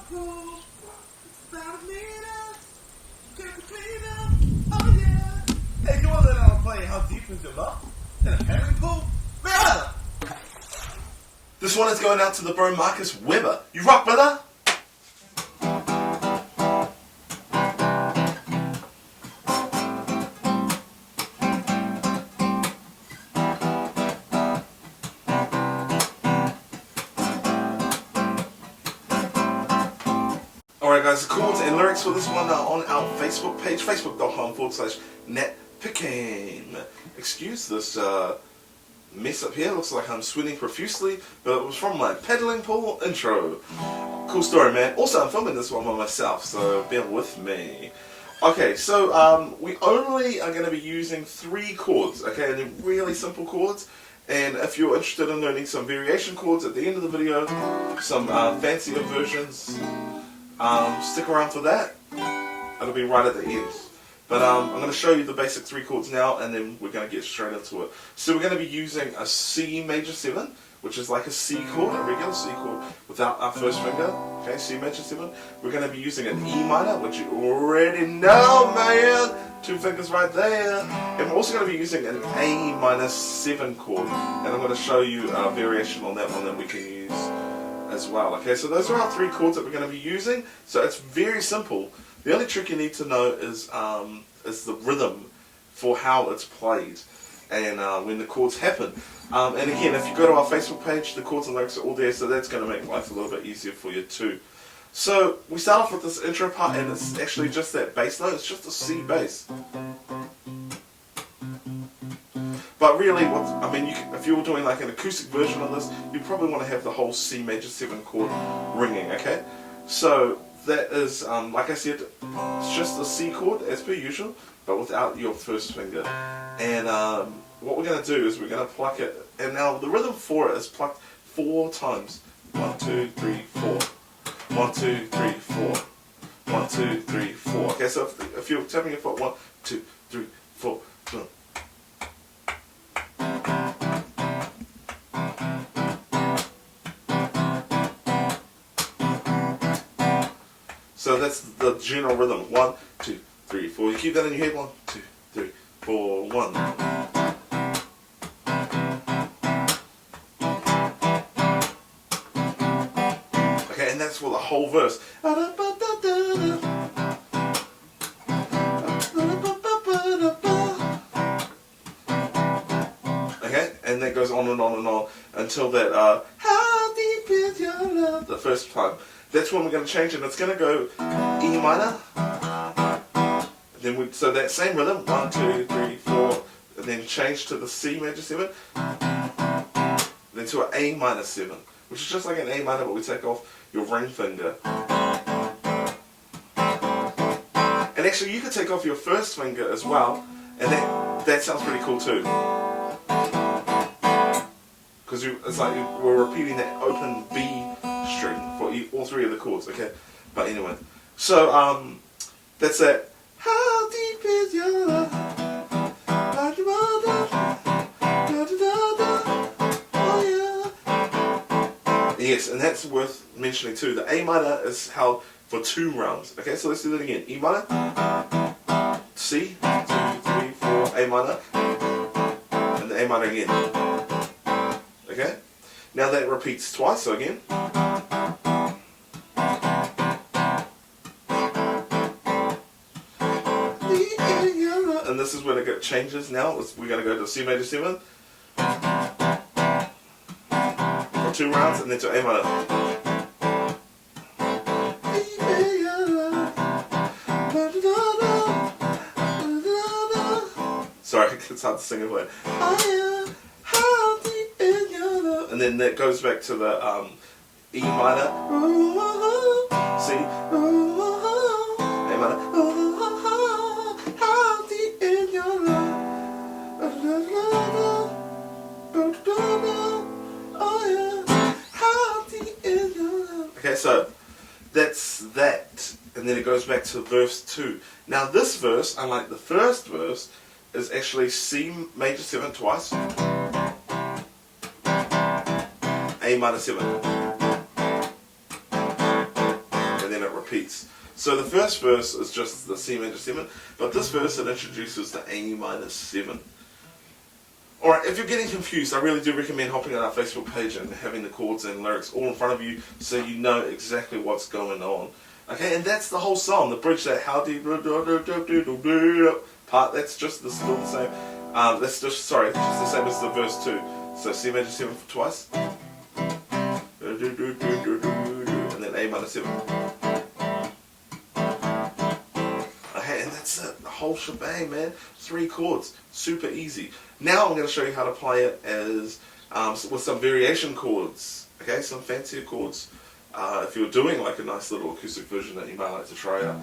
pool. It's about a minute. Get the clean up. Oh yeah. Hey, you want to learn how to play How Deep Is Your Love in a paddling pool? Yeah. This one is going out to the bro Marcus Weber. You rock, brother. Alright guys, the chords and lyrics for this one are on our Facebook page, facebook.com/NatPicking. Excuse this mess up here, looks like I'm sweating profusely, but it was from my paddling pool intro. Cool story, man. Also, I'm filming this one by myself, so bear with me. Okay, so we only are going to be using 3 chords, okay, and they're really simple chords. And if you're interested in learning some variation chords at the end of the video, some fancier versions, stick around for that. It'll be right at the end. But I'm going to show you the basic 3 chords now, and then we're going to get straight into it. So we're going to be using a C major 7, which is like a C chord, a regular C chord, without our first finger. Okay, C major 7. We're going to be using an E minor, which you already know, man. 2 fingers right there. And we're also going to be using an A minor 7 chord, and I'm going to show you a variation on that one that we can use as well. Okay, so those are our 3 chords that we're going to be using. So it's very simple. The only trick you need to know is the rhythm for how it's played and when the chords happen. And again, if you go to our Facebook page, the chords and lyrics are all there, so that's going to make life a little bit easier for you too. So we start off with this intro part, and it's actually just that bass note. It's just a C bass. But really, if you were doing like an acoustic version of this, you probably want to have the whole C major 7 chord ringing, okay? So that is, like I said, it's just a C chord as per usual, but without your first finger. And what we're going to do is we're going to pluck it, and now the rhythm for it is plucked 4 times. 1, 2, 3, 4. 1, 2, 3, 4. 1, 2, 3, 4. Okay, so if you're tapping your foot, 1, 2, 3, 4. So that's the general rhythm. 1, 2, 3, 4. You keep that in your head. 1, 2, 3, 4, 1. Okay, and that's for the whole verse. Okay, and that goes on and on and on until that how deep is your love, the first time. That's when we're going to change it. It's going to go E minor. Then so that same rhythm, 1, 2, 3, 4, and then change to the C major 7, then to an A minor 7, which is just like an A minor, but we take off your ring finger. And actually, you could take off your first finger as well, and that sounds pretty cool too. Because it's like we're repeating that open B string for all 3 of the chords, okay? But anyway, so that's that. How deep is your love? Oh yeah. Yes, and that's worth mentioning too. The A minor is held for 2 rounds. Okay, so let's do that again. E minor, C, 2, 3, 4, A minor, and the A minor again. Okay? Now that repeats twice, so again. And this is when it changes now. We're going to go to C major 7 for 2 rounds, and then to A minor. Sorry, it's hard to sing it, but and then that goes back to the E minor, C, A minor. How deep in your love? Oh yeah. How deep in your love? Okay, so that's that, and then it goes back to verse 2. Now this verse, unlike the first verse, is actually C major 7 twice. A minor 7. repeats. So the first verse is just the C major 7, but this verse it introduces the A minor 7. Alright, if you're getting confused, I really do recommend hopping on our Facebook page and having the chords and lyrics all in front of you so you know exactly what's going on. Okay, and that's the whole song. The bridge, that how do you part, that's just still the same. That's just the same as the verse 2. So C major 7 twice. And then A minor 7. Okay, and that's it. The whole shebang, man. 3 chords. Super easy. Now I'm going to show you how to play it as with some variation chords. Okay, some fancier chords. If you're doing like a nice little acoustic version that you might like to try out.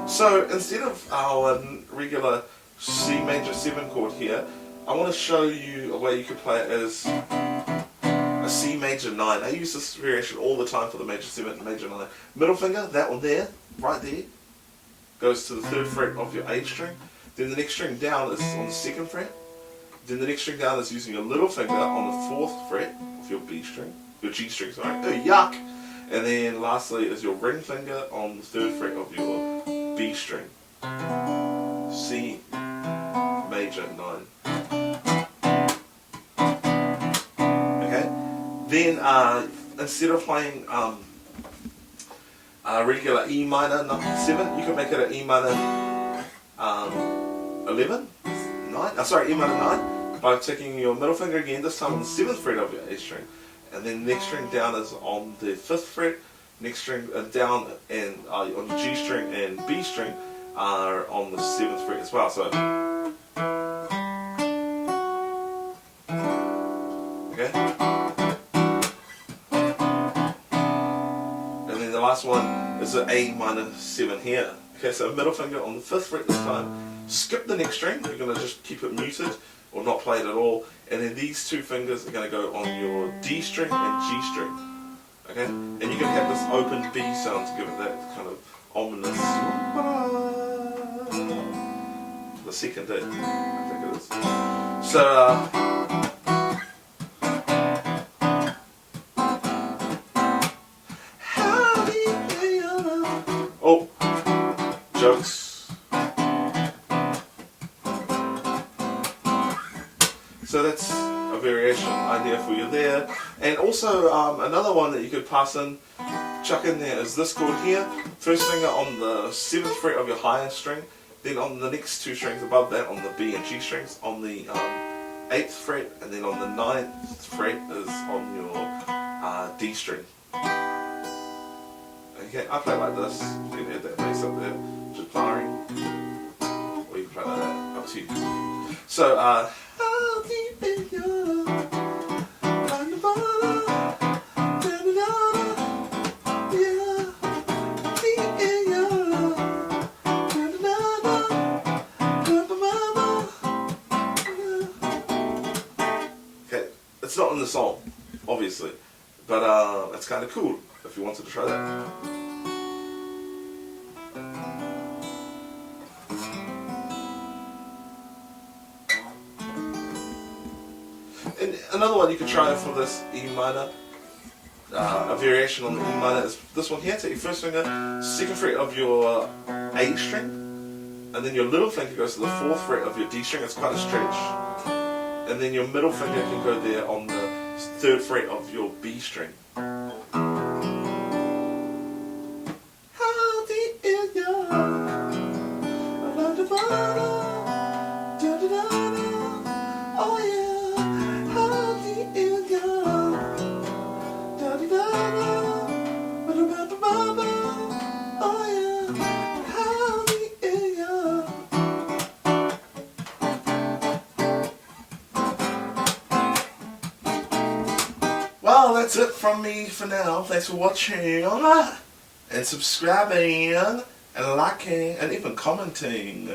So instead of our regular C major 7 chord here, I want to show you a way you could play it as a C major 9. I use this variation all the time for the major 7 and major 9. Middle finger, that one there, right there, goes to the 3rd fret of your A string. Then the next string down is on the 2nd fret. Then the next string down is using your little finger on the 4th fret of your B string. Your G string, sorry. Oh, yuck! And then lastly is your ring finger on the 3rd fret of your B string. C major 9. Okay? Then instead of playing a regular E minor 7, you can make it an E minor 11? 9? Sorry, E minor 9 by taking your middle finger again, this time on the 7th fret of your A string. And then next string down is on the 5th fret, next string down and on the G string and B string are on the 7th fret as well. So, okay. And then the last one is an A minor 7 here. Okay, so middle finger on the 5th fret this time. Skip the next string, you're going to just keep it muted or not play it at all, and then these 2 fingers are going to go on your D string and G string. Okay? And you can have this open B sound to give it that kind of ominous. The second D, I think it is. So, oh, jokes. So that's a variation idea for you there. And also another one that you could pass in, chuck in there is this chord here. First finger on the 7th fret of your highest string, then on the next 2 strings above that on the B and G strings, on the 8th fret, and then on the 9th fret is on your D string. Okay, I play like this. You can hear that bass up there, just firing. Or you can play like that, up to you. So, how deep in your love, okay, it's not in the song, obviously, but it's kind of cool if you wanted to try that. And another one you could try for this E minor, a variation on the E minor is this one here. Take your first finger, 2nd fret of your A string, and then your little finger goes to the 4th fret of your D string. It's quite a stretch. And then your middle finger can go there on the 3rd fret of your B string. How deep is your love? Oh yeah. Well, that's it from me for now. Thanks for watching and subscribing and liking and even commenting.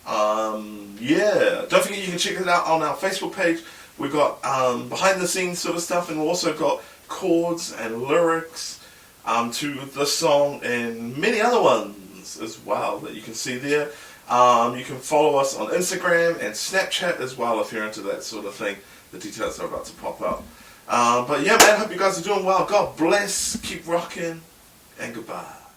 Yeah, don't forget you can check it out on our Facebook page. We've got behind the scenes sort of stuff, and we've also got chords and lyrics to the song and many other ones as well that you can see there. You can follow us on Instagram and Snapchat as well if you're into that sort of thing. The details are about to pop up. But yeah, man, I hope you guys are doing well. God bless. keep rocking, and goodbye.